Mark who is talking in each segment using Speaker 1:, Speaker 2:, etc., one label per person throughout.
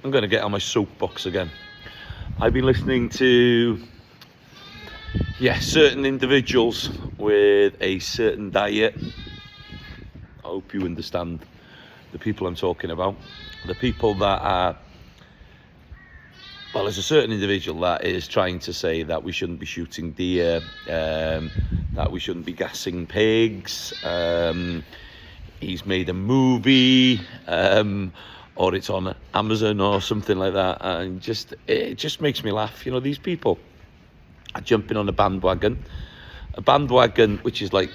Speaker 1: I'm going to get on my soapbox again. I've been listening to, certain individuals with a certain diet. I hope you understand the people I'm talking about. The people that are, well, there's a certain individual that is trying to say that we shouldn't be shooting deer, that we shouldn't be gassing pigs. He's made a movie, or it's on Amazon or something like that, and it just makes me laugh. You know, these people are jumping on a bandwagon which is like,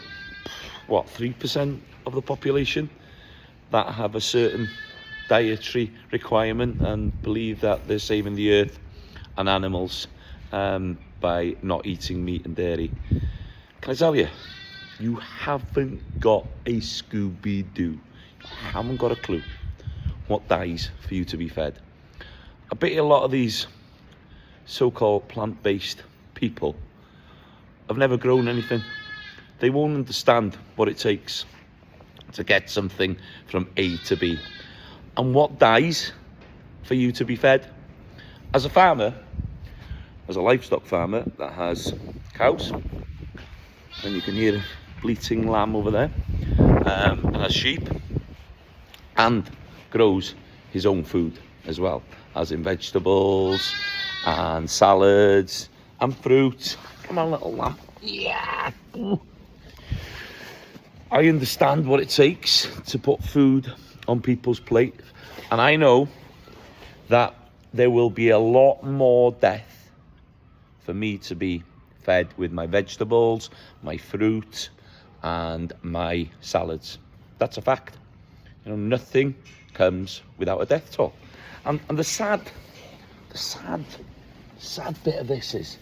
Speaker 1: what, 3% of the population that have a certain dietary requirement and believe that they're saving the earth and animals by not eating meat and dairy. Can I tell you, you haven't got a Scooby-Doo. You haven't got a clue what dies for you to be fed. I bet you a lot of these so-called plant-based people have never grown anything. They won't understand what it takes to get something from A to B. And what dies for you to be fed? As a farmer, as a livestock farmer that has cows, and you can hear a bleating lamb over there, and has sheep, and grows his own food as well, as in vegetables and salads and fruit. Come on, little lamb. Yeah. I understand what it takes to put food on people's plate, and I know that there will be a lot more death for me to be fed with my vegetables, my fruit, and my salads. That's a fact. You know, nothing comes without a death toll. And the sad bit of this is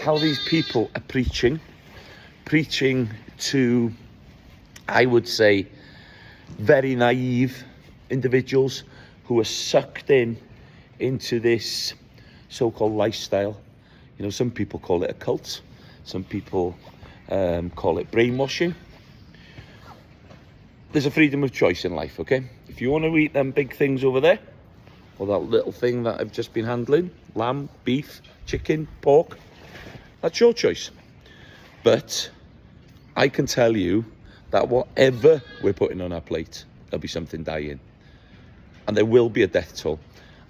Speaker 1: how these people are preaching to, I would say, very naive individuals who are sucked into this so-called lifestyle. You know, some people call it a cult. Some people call it brainwashing. There's a freedom of choice in life, okay? If you want to eat them big things over there, or that little thing that I've just been handling, lamb, beef, chicken, pork, that's your choice. But I can tell you that whatever we're putting on our plate, there'll be something dying. And there will be a death toll.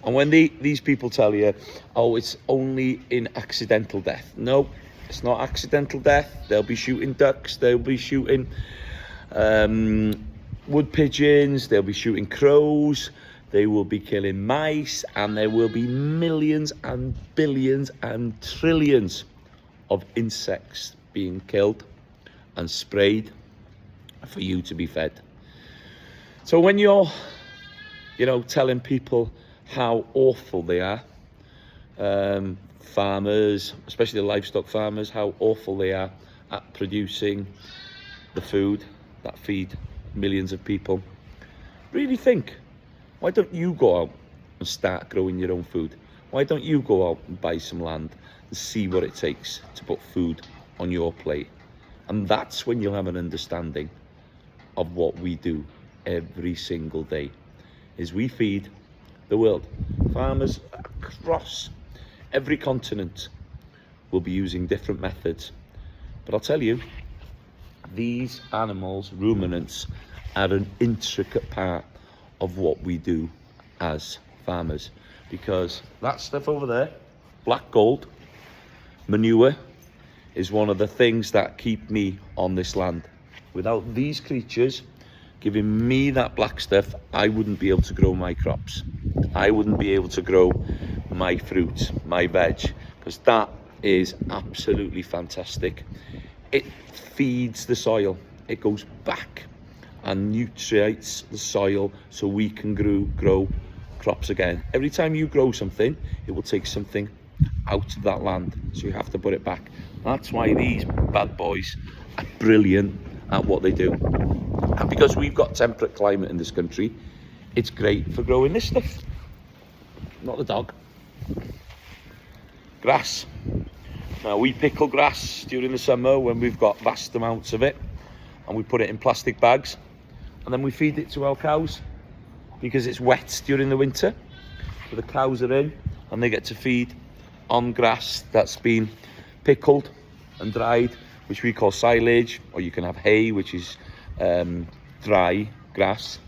Speaker 1: And when these people tell you, oh, it's only in accidental death. No, it's not accidental death. They'll be shooting ducks. They'll be shooting wood pigeons. They'll be shooting crows. They will be killing mice. And there will be millions and billions and trillions of insects being killed and sprayed for you to be fed. So when you're, telling people how awful they are, farmers, especially the livestock farmers, how awful they are at producing the food that feed millions of people, really think, why don't you go out and start growing your own food? Why don't you go out and buy some land and see what it takes to put food on your plate? And that's when you'll have an understanding of what we do every single day, is we feed the world. Farmers across every continent will be using different methods. But I'll tell you, these animals, ruminants, are an intricate part of what we do as farmers. Because that stuff over there, black gold, manure, is one of the things that keep me on this land. Without these creatures giving me that black stuff, I wouldn't be able to grow my crops. I wouldn't be able to grow my fruit, my veg, because that is absolutely fantastic. It feeds the soil. It goes back and nutrites the soil so we can grow crops again. Every time you grow something, it will take something out of that land, so you have to put it back. That's why these bad boys are brilliant at what they do. And because we've got temperate climate in this country, it's great for growing this stuff. Not the dog. Grass. Now, we pickle grass during the summer when we've got vast amounts of it, and we put it in plastic bags, and then we feed it to our cows because it's wet during the winter. where the cows are in, and they get to feed on grass that's been pickled and dried, which we call silage, or you can have hay, which is dry grass,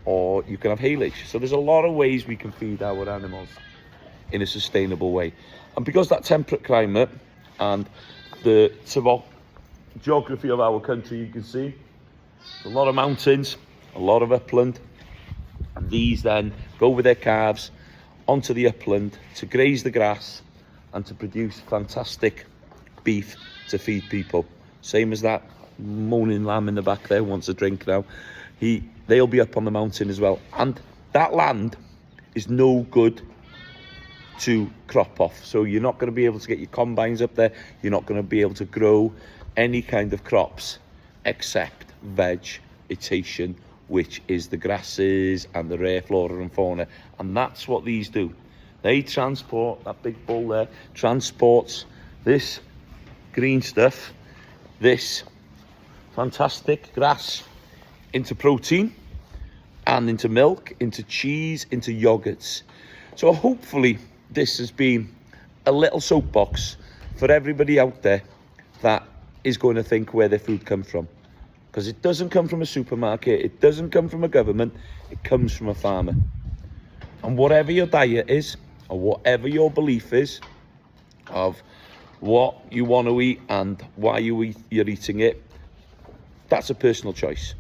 Speaker 1: or you can have haylage. So there's a lot of ways we can feed our animals in a sustainable way. And because that temperate climate and the geography of our country, you can see a lot of mountains, a lot of upland, and these then go with their calves onto the upland to graze the grass and to produce fantastic beef to feed people. Same as that moaning lamb in the back there wants a drink now. They'll be up on the mountain as well. And that land is no good to crop off. So you're not going to be able to get your combines up there. You're not going to be able to grow any kind of crops except vegetation, which is the grasses and the rare flora and fauna. And that's what these do. They transport, that big bull there transports this green stuff, this fantastic grass, into protein and into milk, into cheese, into yogurts. So hopefully this has been a little soapbox for everybody out there that is going to think where their food comes from. Because it doesn't come from a supermarket, it doesn't come from a government, it comes from a farmer. And whatever your diet is, or whatever your belief is of what you want to eat and why you're eating it, that's a personal choice.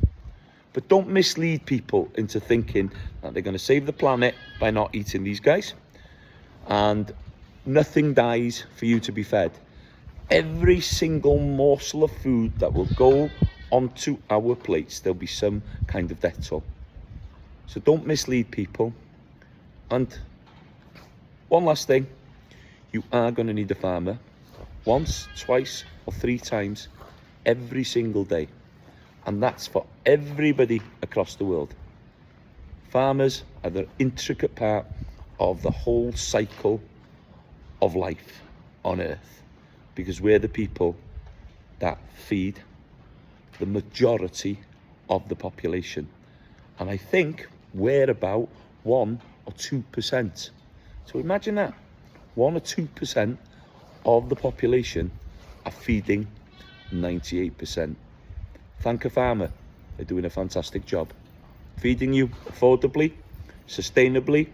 Speaker 1: But don't mislead people into thinking that they're going to save the planet by not eating these guys. And nothing dies for you to be fed. Every single morsel of food that will go onto our plates, there'll be some kind of death toll. So don't mislead people. And one last thing, you are going to need a farmer once, twice, or 3 times every single day. And that's for everybody across the world. Farmers are the intricate part of the whole cycle of life on Earth, because we're the people that feed the majority of the population. And I think we're about 1 or 2%. So imagine that, 1 or 2% of the population are feeding 98%. Thank a farmer, they're doing a fantastic job. Feeding you affordably, sustainably,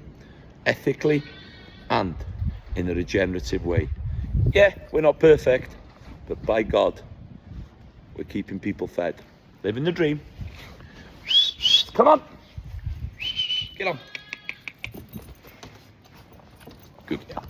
Speaker 1: ethically, and in a regenerative way. Yeah, we're not perfect, but by God, we're keeping people fed. Living the dream. Come on. Get on. Good girl.